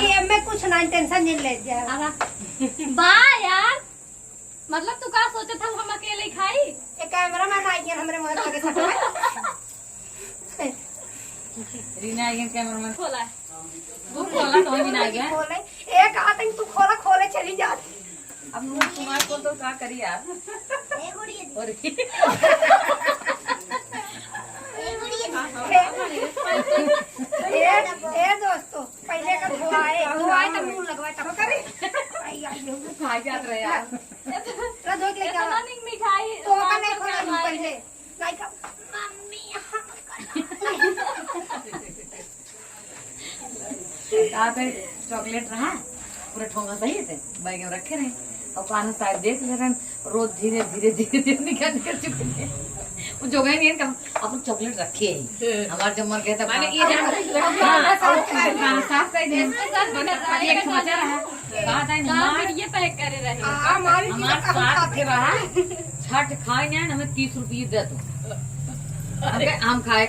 ये में कुछ ना टेंशन नहीं ले जा बा यार, मतलब तू का सोचे था हम अकेले खाई? ये कैमरा मैन आई है हमरे मुंह के साथ रीना आई है कैमरा मैन खोला है। तू खोला तो भी ना गया। खोले एक हाथ तू खोला खोले चली जा। अब तुम्हारे को तो क्या करी यार। और ए दोस्तों पहले का धोआए तब मुंह लगवाए तब करे आई खा क्या रहे यार। ना धो के लेके इतना आ नहीं मिठाई तो का नहीं खोला पहले नहीं का मम्मी चॉकलेट रहा पूरा ठोंगा सही थे बैग में रखे रहे और कान साइड देख ले रहे रोज धीरे धीरे धीरे धीरे निकल चुके वो जोगा ही नहीं है अपन चॉकलेट रखे है हमारे जब मर गए थे मैंने ये खाना साफ कर दे एक समाचार है बात है फिर ये पैक करे रहे हमारी हमारे साथ थे रहा छठ खाए ना हमें 30 रुपये दे दो हम खाए